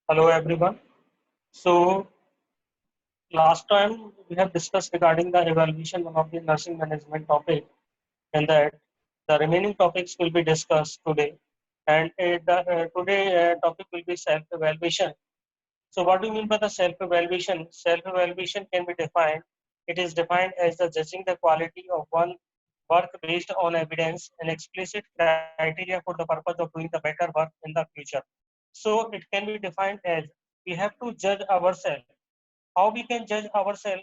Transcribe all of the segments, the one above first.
Hello everyone. So last time we have discussed regarding the evaluation one of the nursing management topic, and that the remaining topics will be discussed today. And today topic will be self-evaluation. So what do you mean by the self-evaluation? Self-evaluation can be defined. It is defined as the judging the quality of one work based on evidence and explicit criteria for the purpose of doing the better work in the future. So it can be defined as we have to judge ourselves. How we can judge ourselves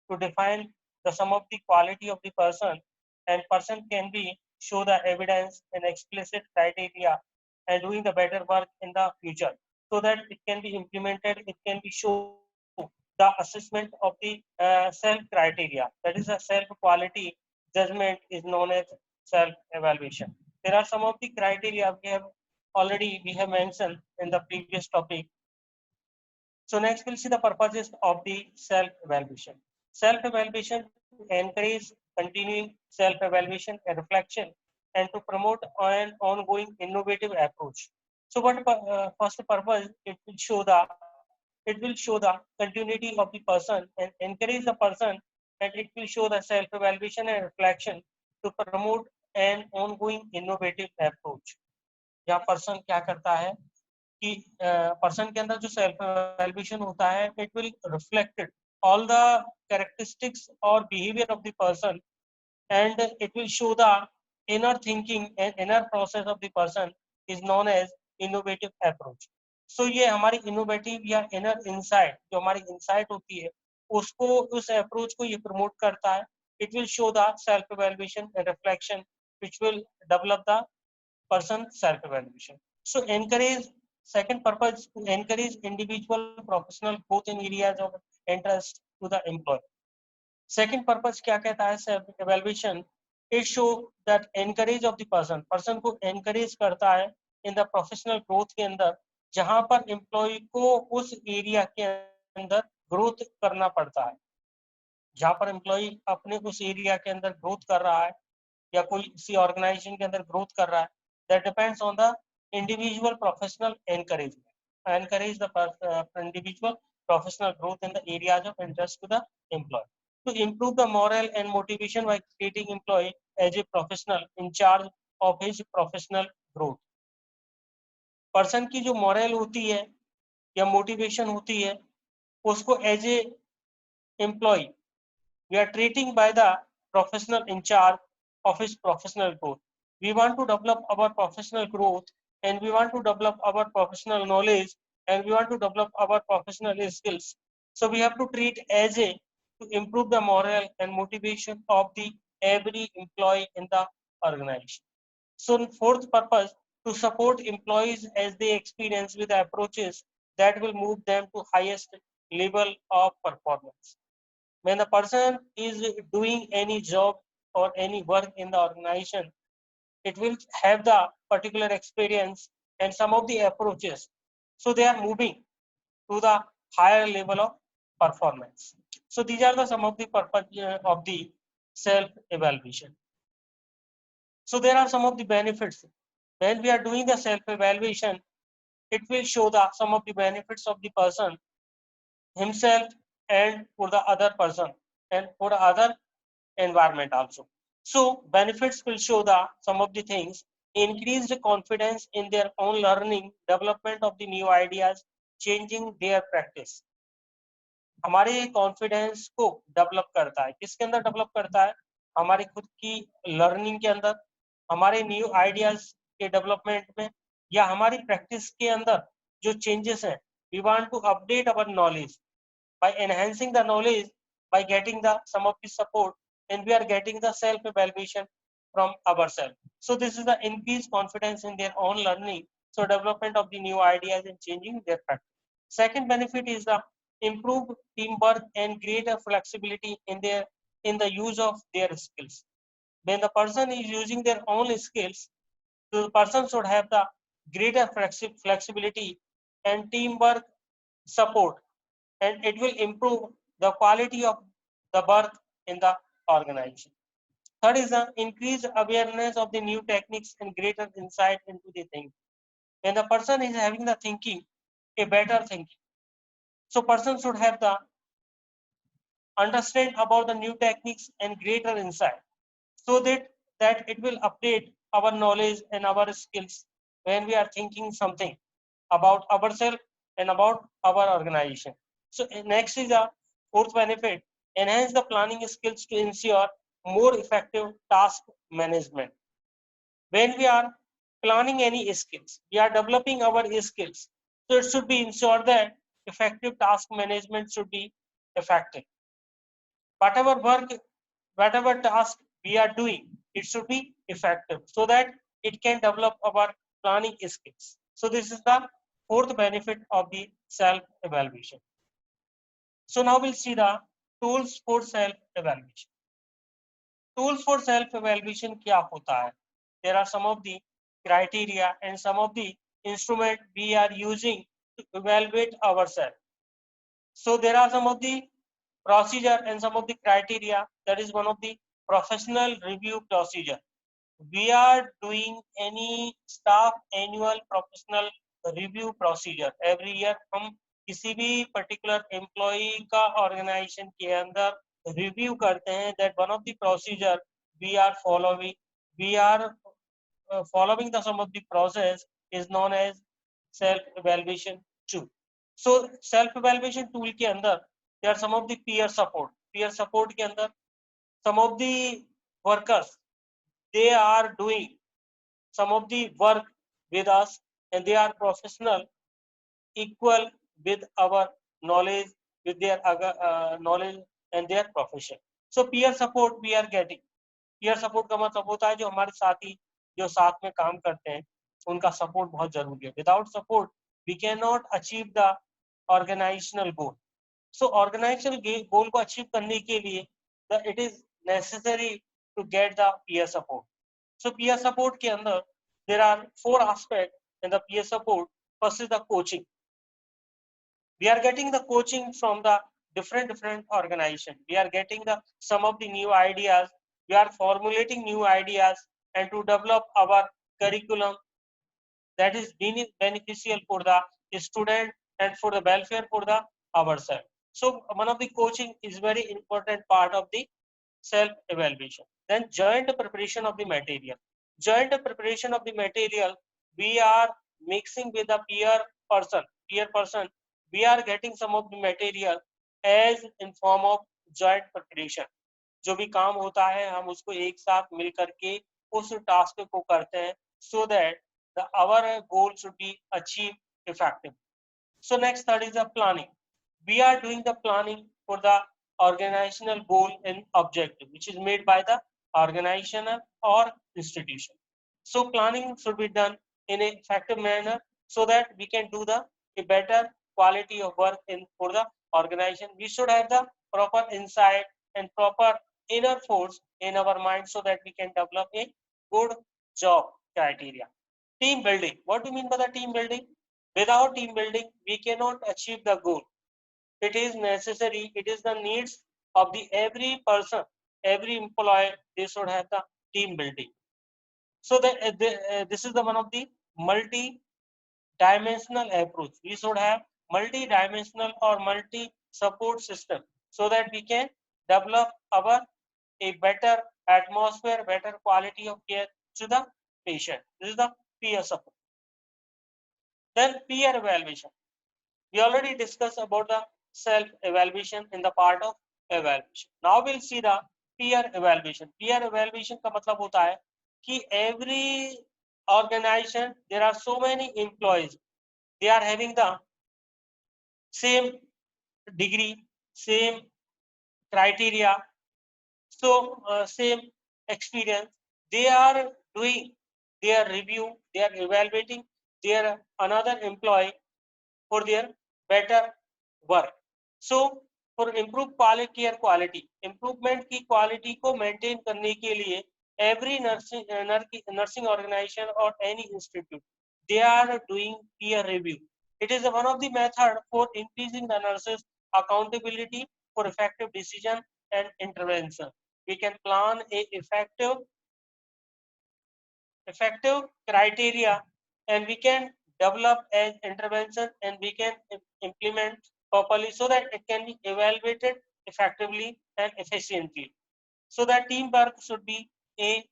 to define the sum of the quality of the person, and person can be show the evidence and explicit criteria and doing the better work in the future, so that it can be implemented. It can be show the assessment of the self criteria, that is a self quality judgment is known as self evaluation. There are some of the criteria we have mentioned in the previous topic. So next we'll see the purposes of the self-evaluation. Self-evaluation to encourage continuing self-evaluation and reflection, and to promote an ongoing innovative approach. So what first purpose, it will show the continuity of the person and encourage the person, and it will show the self-evaluation and reflection to promote an ongoing innovative approach. यहाँ person क्या करता है कि person के अंदर जो self evaluation होता है, it will reflected all the characteristics or behavior of the person, and it will show the inner thinking and inner process of the person is known as innovative approach. So ये हमारी innovative या inner insight, जो हमारी insight होती है, उसको उस approach को ये promote करता है. It will show the self evaluation and reflection which will develop the person self evaluation. So encourage, second purpose, to encourage individual professional growth in areas of interest to the employee. Second purpose क्या कहता है self evaluation? It show that encourage of the person को encourage करता है in the professional growth के अंदर, जहां पर employee को उस area के अंदर growth करना पड़ता है, जहां पर employee अपने उस area के अंदर growth कर रहा है या कोई किसी ऑर्गेनाइजेशन के अंदर ग्रोथ कर रहा है, that depends on the individual professional encourage the individual professional growth in the areas of interest to the employee, to improve the morale and motivation by creating employee as a professional in charge of his professional growth. Person की जो morale होती है या motivation होती है, उसको as a employee we are treating by the professional in charge of his professional growth. We want to develop our professional growth, and we want to develop our professional knowledge, and we want to develop our professional skills. So we have to treat as a to improve the morale and motivation of the every employee in the organization. So fourth purpose, to support employees as they experience with approaches that will move them to highest level of performance. When the person is doing any job or any work in the organization, it will have the particular experience and some of the approaches. So they are moving to the higher level of performance. So these are the some of the purpose of the self-evaluation. So there are some of the benefits. When we are doing the self-evaluation, it will show the some of the benefits of the person himself and for the other person and for other environment also. So benefits will show the some of the things: increased confidence in their own learning, development of the new ideas, changing their practice. हमारे confidence को develop करता है, किसके अंदर develop करता है? हमारी खुद की लर्निंग के अंदर, हमारे न्यू आइडियाज के डेवलपमेंट में, या हमारी प्रैक्टिस के अंदर जो चेंजेस हैं. We want to update our knowledge by enhancing the knowledge, by getting the some of the support, and we are getting the self evaluation from ourselves. So this is the increased confidence in their own learning, so development of the new ideas and changing their practice. Second benefit is the improved teamwork and greater flexibility in the use of their skills. When the person is using their own skills, the person should have the greater flexibility and teamwork support, and it will improve the quality of the work in the organization. Third is the increased awareness of the new techniques and greater insight into the thinking. When the person is having the thinking, a better thinking. So person should have the understand about the new techniques and greater insight, so that it will update our knowledge and our skills when we are thinking something about ourselves and about our organization. So next is the fourth benefit: enhance the planning skills to ensure more effective task management. When we are planning any skills, we are developing our skills. So it should be ensured that effective task management should be effective. Whatever work, whatever task we are doing, it should be effective so that it can develop our planning skills. So this is the fourth benefit of the self-evaluation. So now we'll see the tools for self-evaluation. Tools for self-evaluation क्या होता है? There are some of the criteria and some of the instrument we are using to evaluate ourselves. So there are some of the procedure and some of the criteria. That is one of the professional review procedure. We are doing any staff annual professional review procedure every year. हम किसी भी particular employee का organization के अंदर review करते हैं. That one of the procedure we are following. We are following the some of the process is known as self evaluation tool. So self evaluation tool के अंदर there are some of the peer support के अंदर some of the workers, they are doing some of the work with us and they are professional equal with our knowledge, with their knowledge and their profession. So peer support we are getting. Peer support का मतलब होता है जो हमारे साथी जो साथ में काम करते हैं उनका सपोर्ट बहुत जरूरी है. Without support we cannot achieve the organizational goal. So organizational goal को achieve करने के लिए it is necessary to get the peer support. So peer support के अंदर there are four aspects in the peer support. First is the coaching. We are getting the coaching from the different organization. We are getting the some of the new ideas. We are formulating new ideas and to develop our curriculum that is beneficial for the student and for the welfare for the ourselves. So one of the coaching is very important part of the self evaluation. Then joint preparation of the material. Joint preparation of the material, we are mixing with the peer person. We are getting some of the material as in form of joint preparation. जो भी काम होता है हम उसको एक साथ मिल करके उस टास्क को करते हैं so that our goal should be achieved effectively. So next, third is the planning. We are doing the planning for the organizational goal and objective, which is made by the organization or institution. So planning should be done in an effective manner so that we can do a better quality of work for the organization. We should have the proper insight and proper inner force in our mind so that we can develop a good job criteria. Team building. What do you mean by the team building? Without team building, we cannot achieve the goal. It is necessary. It is the needs of the every person, every employee. They should have the team building. So this is the one of the multi-dimensional approach. We should have multi-dimensional or multi-support system so that we can develop a better atmosphere, better quality of care to the patient. This is the peer support. Then peer evaluation. We already discussed about the self-evaluation in the part of evaluation. Now we'll see the peer evaluation. Peer evaluation का मतलब होता है कि every organization there are so many employees. They are having the same degree, same criteria, so same experience. They are doing their review. They are evaluating their another employee for their better work. So for improve quality care quality, improvement की quality को maintain करने के लिए every nursing organization or any institute, they are doing peer review. It is one of the method for increasing the nurses accountability for effective decision and intervention. We can plan a effective criteria and we can develop as intervention and we can implement properly so that it can be evaluated effectively and efficiently. So that teamwork should be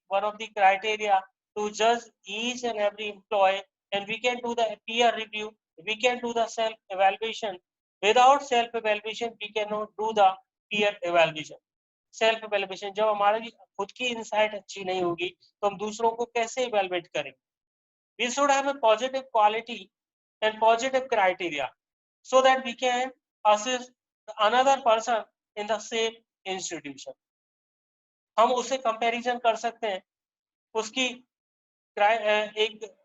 one of the criteria to judge each and every employee, and we can do the peer review, we can do the self evaluation. Without self evaluation we cannot do the peer evaluation. Self evaluation, जब हमारी खुद की insight अच्छी नहीं होगी तो हम दूसरों को कैसे इवेलुएट करेंगे? We should have a positive quality and positive criteria so that we can assist another person in the same institution. हम उसे कंपैरिजन कर सकते हैं, उसकी एक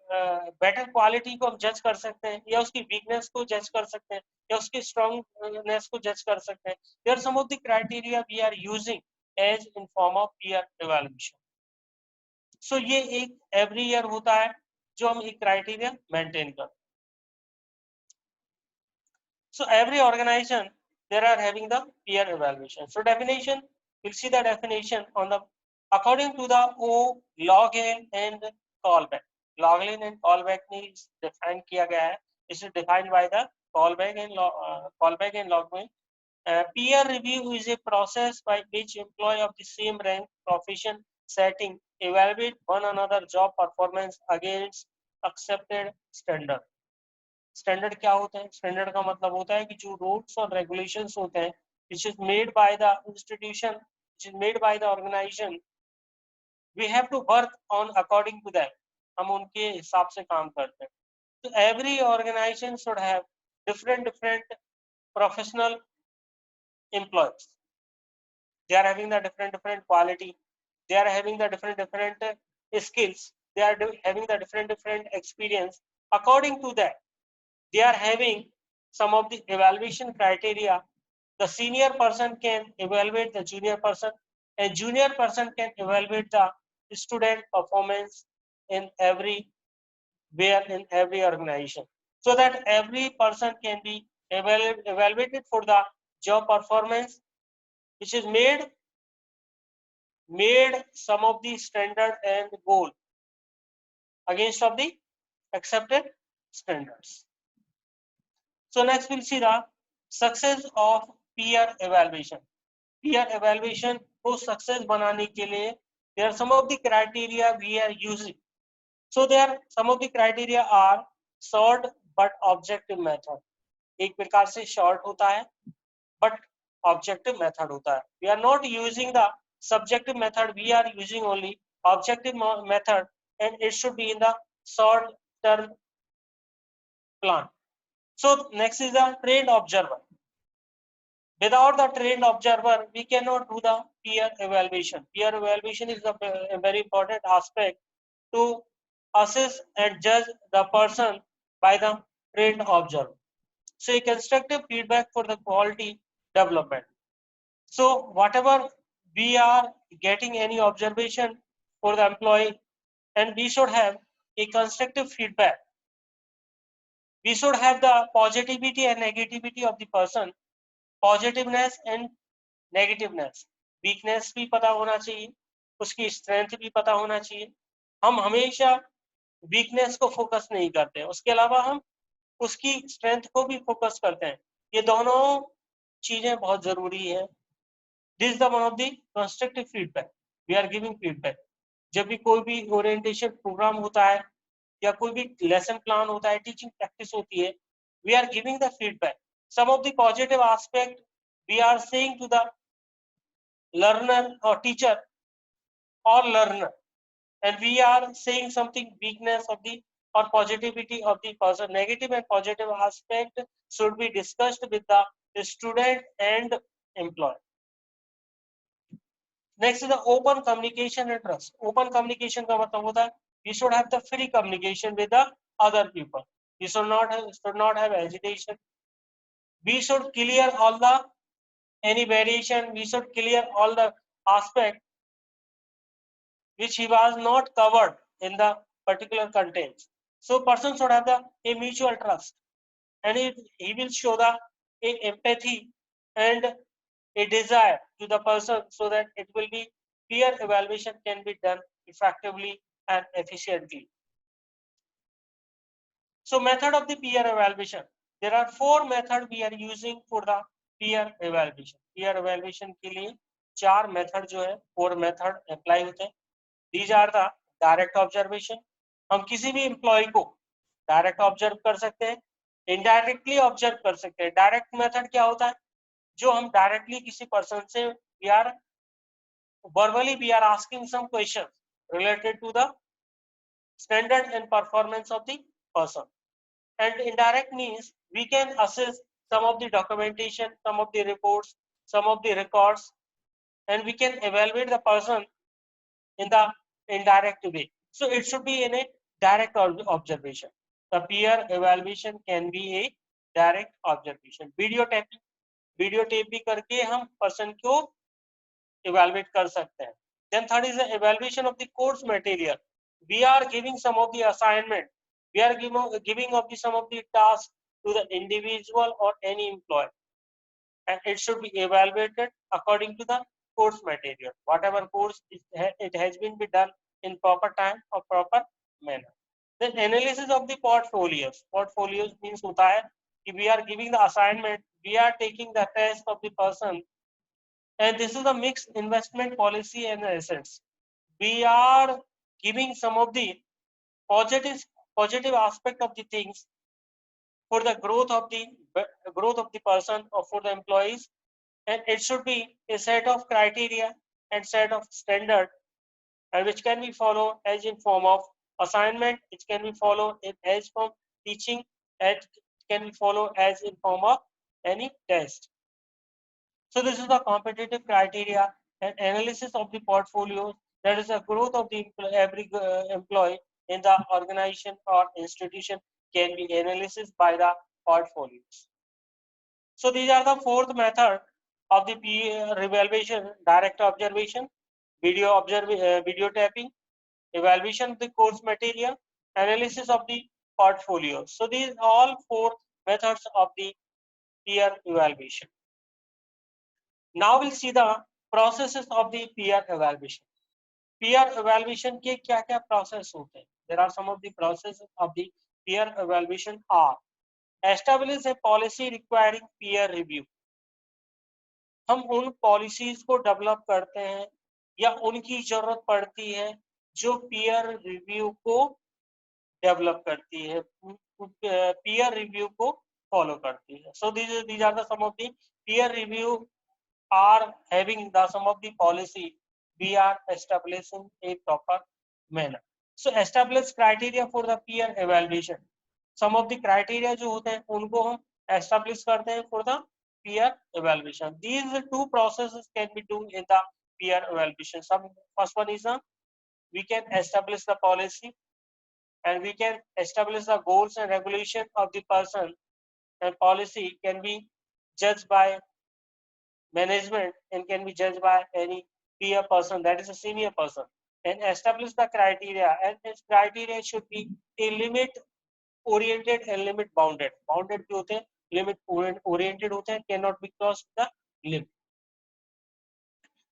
बेटर क्वालिटी को हम जज कर सकते हैं, या उसकी वीकनेस को जज कर सकते हैं, या उसकी स्ट्रांगनेस को जज कर सकते हैं. There are some of the criteria we are using as in form of peer evaluation. So ये एक एवरी ईयर होता है जो हम एक क्राइटेरिया मेंटेन करते हैं. So every organization there are having the peer evaluation. So definition, we'll see the definition on the according to the O login and callback. Login and callback is defined किया गया है. This is defined by the callback and login. Peer review is a process by which employee of the same rank, profession, setting evaluate one another job performance against accepted standard. Standard क्या होता है? Standard का मतलब होता है कि जो rules और रेगुलेशंस होते हैं which is made by the institution, which is made by the organization, we have to work on according to that. हम उनके हिसाब से काम करते हैं. So every organization should have different professional employees. They are having the different quality. They are having the different skills. They are having the different experience. According to that, they are having some of the evaluation criteria. The senior person can evaluate the junior person, and junior person can evaluate the student performance in every organization, so that every person can be evaluated for the job performance, which is made some of the standard and goal against of the accepted standards. So next we'll see the success of peer evaluation. Peer evaluation को success बनाने के लिए there are some of the criteria we are using. So there some of the criteria are short but objective method. एक प्रकार से short होता है but objective method होता है. We are not using the subjective method. We are using only objective method, and it should be in the short term plan. So next is the trained observer. Without the trained observer, we cannot do the peer evaluation. Peer evaluation is a very important aspect to assess and judge the person by the trained observer. So a constructive feedback for the quality development. So whatever we are getting any observation for the employee, and we should have a constructive feedback. We should have the positivity and negativity of the person, positiveness and negativeness. Weakness भी पता होना चाहिए, उसकी strength भी पता होना चाहिए. हम हमेशा weakness को focus नहीं करते हैं, उसके अलावा हम उसकी strength को भी focus करते हैं. ये दोनों चीजें बहुत जरूरी है. This is the one of the constructive feedback. We are giving feedback. जब भी कोई भी orientation program होता है या कोई भी lesson plan होता है, teaching practice होती है, we are giving the feedback. Some of the positive aspect we are saying to the learner or teacher or learner, and we are saying something weakness of the or positivity of the person. Negative and positive aspect should be discussed with the student and employer. Next is the open communication and trust. Open communication का मतलब होता है we should have the free communication with the other people. We should not have hesitation. We should clear all the any variation. We should clear all the aspect which he was not covered in the particular content. So person should have a mutual trust, and he will show the empathy and a desire to the person, so that it will be peer evaluation can be done effectively and efficiently. So method of the peer evaluation. There are 4 methods we are using for the peer evaluation. Peer evaluation के लिए 4 method जो है 4 method apply होते हैं. These are the direct observation. हम किसी भी employee को direct observe कर सकते हैं, indirectly observe कर सकते हैं. Direct method क्या होता है? जो हम directly किसी person से verbally we are asking some questions related to the standard and performance of the person. And indirect means we can assess some of the documentation, some of the reports, some of the records, and we can evaluate the person in the indirect way. So it should be in a direct observation. The peer evaluation can be a direct observation. Video tape भी करके हम person को evaluate कर सकते हैं. Then third is the evaluation of the course material. We are giving some of the assignment. We are giving of the some of the tasks to the individual or any employee, and it should be evaluated according to the course material. Whatever course it has been done in proper time or proper manner. Then analysis of the portfolios. Portfolios means होता है कि we are giving the assignment, we are taking the test of the person, and this is a mixed investment policy and assets. We are giving some of the positive aspect of the things for the growth of the person or for the employees, and it should be a set of criteria and set of standard, and which can be followed as in form of assignment, it can be followed as from teaching, and it can be followed as in form of any test. So this is the competitive criteria and analysis of the portfolio. That is the growth of the every employee in the organization or institution can be analysis by the portfolios. So these are the fourth method of the peer evaluation: direct observation, video tapping, evaluation of the course material, analysis of the portfolio. So these are all 4 methods of the peer evaluation. Now we'll see the processes of the peer evaluation. Peer evaluation के क्या-क्या process होते हैं? There are some of the processes of the peer evaluation are: establish a policy requiring peer review. हम उन policies को develop करते हैं या उनकी जरूरत पड़ती है जो peer review को develop करती है, peer review को follow करती है. So these are the some of the peer review are having the some of the policy we are establishing a proper manner. So establish criteria for the peer evaluation. Some of the criteria जो होते हैं उनको हम establish करते हैं for the peer evaluation. These 2 processes can be done in the peer evaluation. First one is we can establish the policy, and we can establish the goals and regulation of the person, and policy can be judged by management and can be judged by any peer person, that is a senior person, and establish the criteria, and this criteria should be a limit oriented and limit bounded. Bounded भी होते हैं, limit oriented होते हैं, cannot be crossed the limit.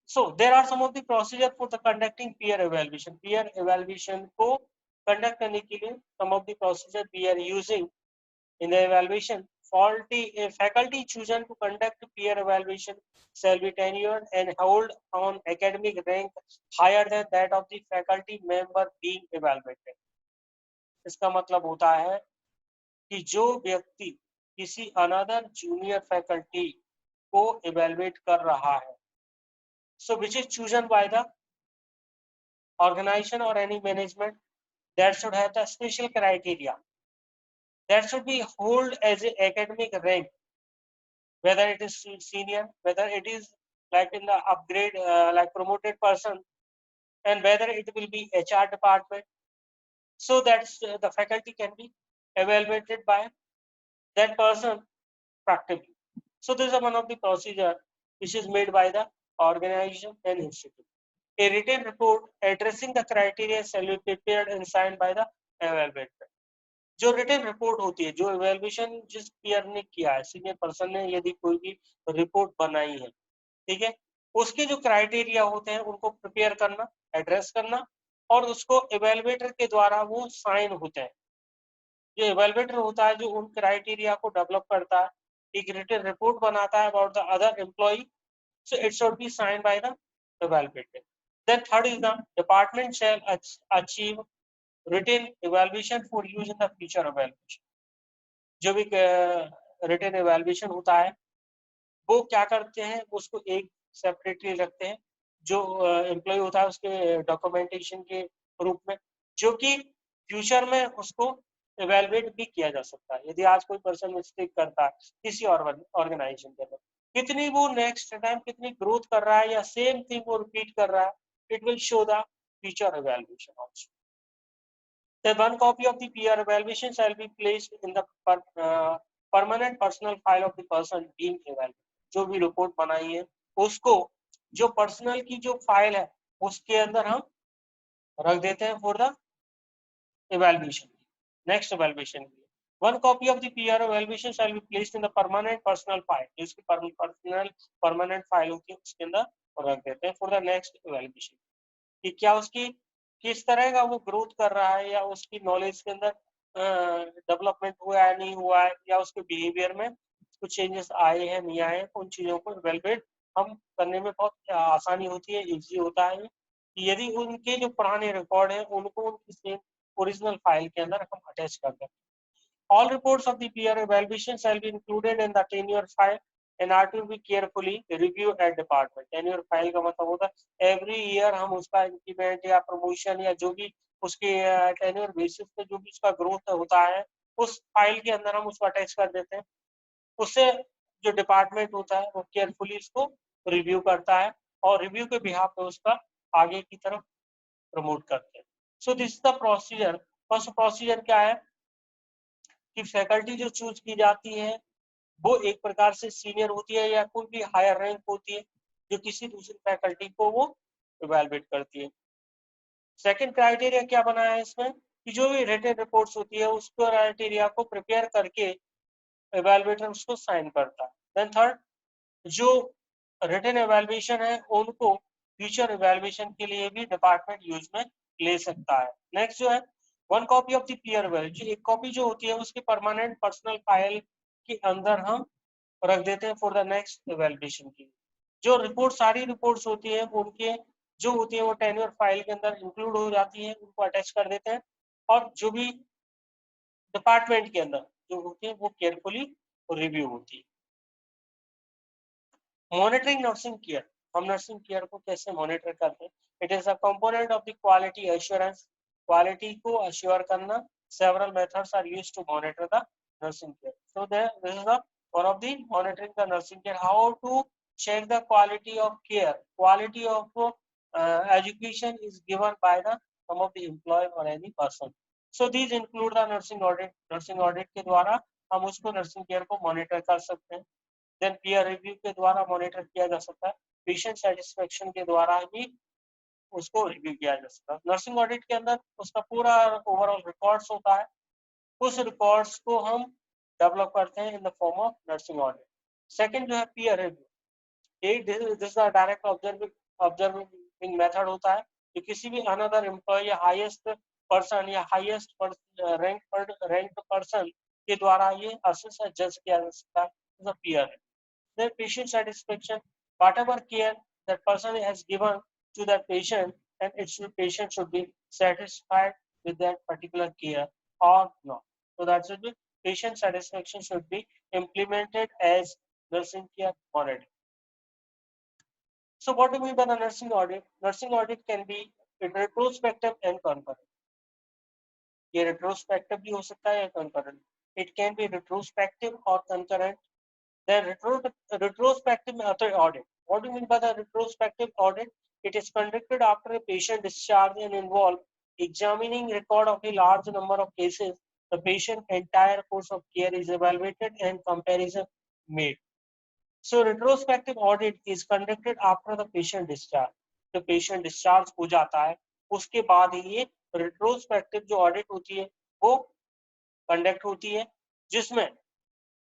So there are some of the procedure for the conducting peer evaluation. Peer evaluation को conduct करने के लिए some of the procedure we are using in the evaluation. A faculty chosen to conduct peer evaluation shall be tenured and hold on academic rank higher than that of the faculty member being evaluated. इसका मतलब होता है कि जो व्यक्ति किसी another junior faculty को evaluate कर रहा है, so which is chosen by the organization or any management, that should have the special criteria, that should be hold as an academic rank, whether it is senior, whether it is like in the upgrade like promoted person, and whether it will be HR department, so that the faculty can be evaluated by that person practically. So this is one of the procedure which is made by the organization and institute. A written report addressing the criteria shall be prepared and signed by the evaluator. जो written report होती है, जो evaluation जिस peer ने किया है, senior person ने यदि कोई भी रिपोर्ट बनाई है, ठीक है, उसके जो क्राइटेरिया होते हैं उनको प्रिपेयर करना, एड्रेस करना, और उसको इवैल्यूएटर के द्वारा वो साइन होते हैं. जो इवेलुएटर होता है, जो उन क्राइटेरिया को डेवलप करता है, एक रिटन रिपोर्ट बनाता है about the other employee, so it should be signed by the evaluator. Then third is the department shall achieve written evaluation for use in the future evaluation. जो भी written evaluation होता है वो क्या करते हैं, उसको एक सेपरेटली रखते हैं, जो एम्प्लॉय होता है उसके डॉक्यूमेंटेशन के रूप में, जो कि फ्यूचर में उसको इवेलुएट भी किया जा सकता है। यदि आज कोई पर्सन मिस्टेक करता है किसी ऑर्गेनाइजेशन के अंदर, कितनी वो नेक्स्ट टाइम कितनी ग्रोथ कर रहा है या सेम थिंग वो रिपीट कर रहा है, it will show the future evaluation also. The one copy of the peer evaluation shall be placed in the permanent personal file of the person being evaluated. जो भी रिपोर्ट बनाई है उसको जो पर्सनल की जो फाइल है उसके अंदर हम रख देते हैं for the evaluation, next evaluation के लिए। One copy of the peer evaluation shall be placed in the permanent personal file, जिसकी personal permanent file होती है उसके अंदर रख देते हैं for the next evaluation, कि क्या उसकी किस तरह का वो ग्रोथ कर रहा है, या उसकी नॉलेज के अंदर डेवलपमेंट हुआ है नहीं हुआ है, या उसके बिहेवियर में कुछ चेंजेस आए हैं नहीं आए हैं। उन चीज़ों को इवेलुएट हम करने में बहुत आसानी होती है, इजी होता है कि यदि उनके जो पुराने रिकॉर्ड हैं उनको उनकी सेम ओरिजिनल फाइल के अंदर हम अटैच कर दें। All reports of the peer evaluation shall be included in the tenure file and are to be carefully reviewed at department. Tenure file का मतलब होता है every year हम उसका इंक्रीमेंट या प्रमोशन या जो भी उसके tenure basis पे जो भी उसका ग्रोथ होता है उस फाइल के अंदर हम उसको अटैच कर देते हैं। उससे जो डिपार्टमेंट होता है वो केयरफुली इसको रिव्यू करता है और रिव्यू के बिहाफ पे उसका आगे की तरफ प्रमोट करते हैं। So this is the procedure. First procedure क्या है कि फैकल्टी जो चूज की जाती है वो एक प्रकार से सीनियर होती है या कोई भी हायर रैंक होती है जो किसी दूसरी फैकल्टी को वो इवैल्यूएट करती है। सेकंड क्राइटेरिया क्या बना है इसमें कि जो भी रिटन रिपोर्ट्स होती है उस क्राइटेरिया को प्रिपेयर करके इवैल्यूएटर उसको साइन करता है। देन थर्ड, जो रिटन इवैल्यूएशन है उनको फ्यूचर इवैल्यूएशन के लिए भी डिपार्टमेंट यूज में ले सकता है। नेक्स्ट जो है one copy of the peer evaluation, एक कॉपी जो होती है उसकी परमानेंट पर्सनल फाइल के अंदर हम रख देते हैं फॉर द नेक्स्ट इवैल्यूएशन की। जो रिपोर्ट सारी रिपोर्ट्स होती है उनके जो होती है वो टेन्योर फाइल के अंदर इंक्लूड हो जाती है, उनको अटैच कर देते हैं और जो भी डिपार्टमेंट के अंदर जो होती है वो केयरफुली रिव्यू होती है। मॉनिटरिंग नर्सिंग केयर, हम नर्सिंग केयर को कैसे मॉनिटर करते हैं? It is a component of the quality assurance, quality को अश्योर करना। Several methods are used to monitor the nursing care. So this is the one of the monitoring the nursing care. How to check the quality of care? Quality of education is given by the some of the employee or any person. So these include the nursing audit. Nursing audit के द्वारा हम उसको nursing care को monitor कर सकते हैं। Then peer review के द्वारा monitor किया जा सकता है। Patient satisfaction के द्वारा भी उसको रिव्यू किया जा सकता है। नर्सिंग ऑडिट के अंदर उसका पूरा ओवरऑल रिकॉर्ड्स होता है, उस रिकॉर्ड्स को हम डेवलप करते हैं in the form of nursing audit. Second जो है peer review, this direct observing method होता है कि किसी भी अनदर एम्प्लॉय या हाईएस्ट पर्सन या हाईएस्ट रैंक पर्सन के द्वारा ये असेस या जज किया जा सकता है peer review. Then patient satisfaction, whatever care that person has given to that patient, and patient should be satisfied with that particular care or not. So that should be patient satisfaction should be implemented as nursing care monitoring. So what do you mean by the nursing audit? Nursing audit can be retrospective and concurrent. ये retrospective भी हो सकता है या concurrent. It can be retrospective or concurrent. Then retrospective method audit. What do you mean by the retrospective audit? It is conducted after a patient discharge and involve examining record of a large number of cases. The patient entire course of care is evaluated and comparison made. So retrospective audit is conducted after the patient discharge. The patient discharge हो जाता है उसके बाद ये retrospective जो audit होती है वो conduct होती है जिसमें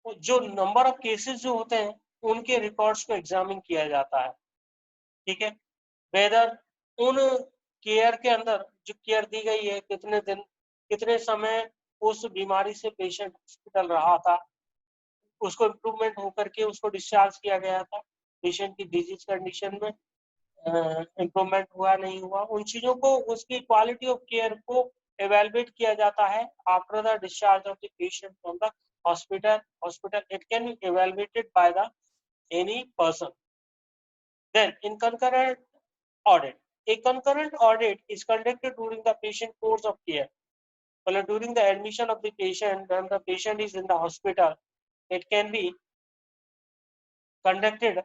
जो नंबर ऑफ केसेस जो होते हैं उनके रिकॉर्ड्स को एग्जामिन किया जाता है। ठीक है, वेदर उन केयर के अंदर जो केयर दी गई है कितने दिन कितने समय उस बीमारी से पेशेंट हॉस्पिटल रहा था, उसको इम्प्रूवमेंट होकर के उसको डिस्चार्ज किया गया था, पेशेंट की डिजीज कंडीशन में इम्प्रूवमेंट हुआ नहीं हुआ, उन चीजों को, उसकी क्वालिटी ऑफ केयर को evaluate किया जाता है after the discharge of the patient from the hospital. It can be evaluated by the any person. Then in concurrent audit, a concurrent audit is conducted during the patient course of care. Well, during the admission of the patient, when the patient is in the hospital, it can be conducted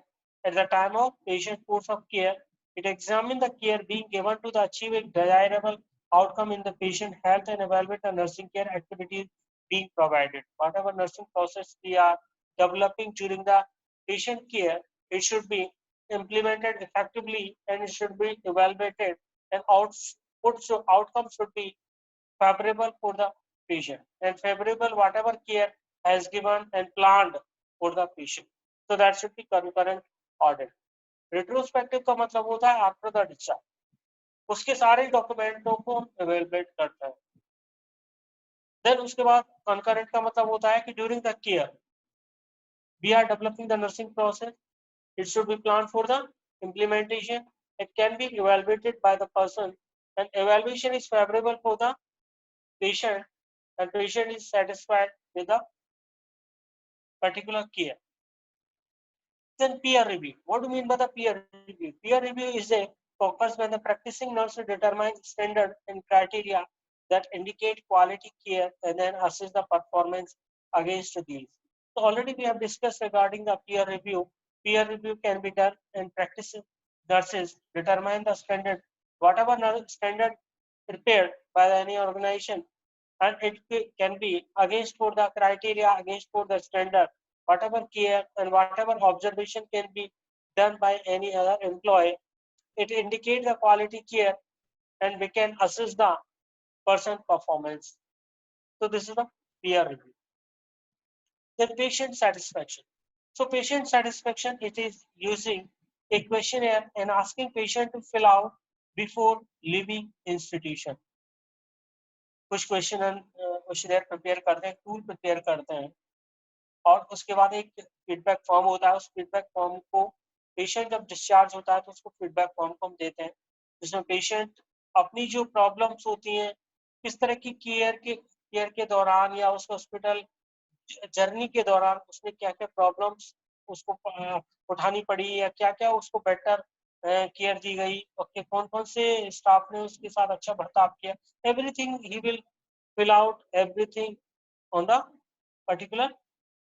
at the time of patient course of care. It examines the care being given to the achieve a desirable outcome in the patient health and evaluate the nursing care activities being provided. Whatever nursing process we are developing during the patient care, it should be implemented effectively and it should be evaluated, and outcome should be favorable for the patient and favorable whatever care has given and planned for the patient. So that should be concurrent audit. Retrospective का मतलब होता है after the discharge. उसके सारे डॉक्यूमेंटों को हम evaluate करते हैं. Then उसके बाद concurrent का मतलब होता है कि during the care we are developing the nursing process. It should be planned for the implementation. It can be evaluated by the person, and evaluation is favorable for the patient, and patient is satisfied with the particular care. Then peer review. What do you mean by the peer review? Peer review is a focus when the practicing nurse determines standard and criteria that indicate quality care and then assess the performance against these. So already we have discussed regarding the peer review. Peer review can be done and practicing nurses determine the standard, whatever standard prepared by any organization, and it can be against for the criteria, against for the standard, whatever care and whatever observation can be done by any other employee. It indicates the quality care and we can assess the person performance. So this is the peer review. Then patient satisfaction. So patient satisfaction, it is using a questionnaire and asking patient to fill out before leaving institution. कुछ questionnaire prepare करते हैं, tool prepare करते हैं, और उसके बाद एक feedback form होता है. उस फीडबैक फॉर्म को पेशेंट जब डिस्चार्ज होता है तो उसको फीडबैक फॉर्म को हम देते हैं, जिसमें पेशेंट अपनी जो प्रॉब्लम्स होती हैं, किस तरह की केयर के दौरान या उस हॉस्पिटल जर्नी के दौरान उसने क्या क्या प्रॉब्लम्स उसको उठानी पड़ी या क्या क्या उसको बेटर केयर दी गई, और कौन कौन से स्टाफ ने उसके साथ अच्छा बर्ताव किया. Everything he will fill out everything on the particular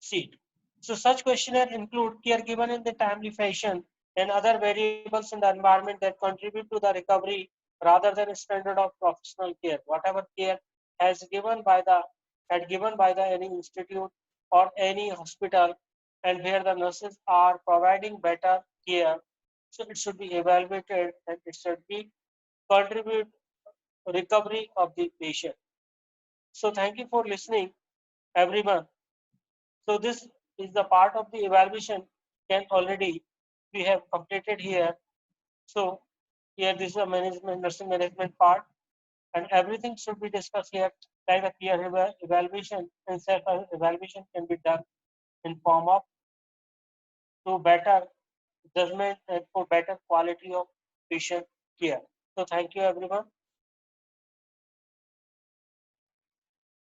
sheet. So such questionnaire include care given in the timely fashion and other variables in the environment that contribute to the recovery rather than a standard of professional care. Whatever care has given by the any institute or any hospital, and where the nurses are providing better care, so it should be evaluated and it should be contribute recovery of the patient. So thank you for listening, everyone. So this is the part of the evaluation can already we have completed here. So here this is a nursing management part, and everything should be discussed here. Like a peer evaluation and self-evaluation can be done in form of to better judgment and for better quality of patient care. So thank you, everyone.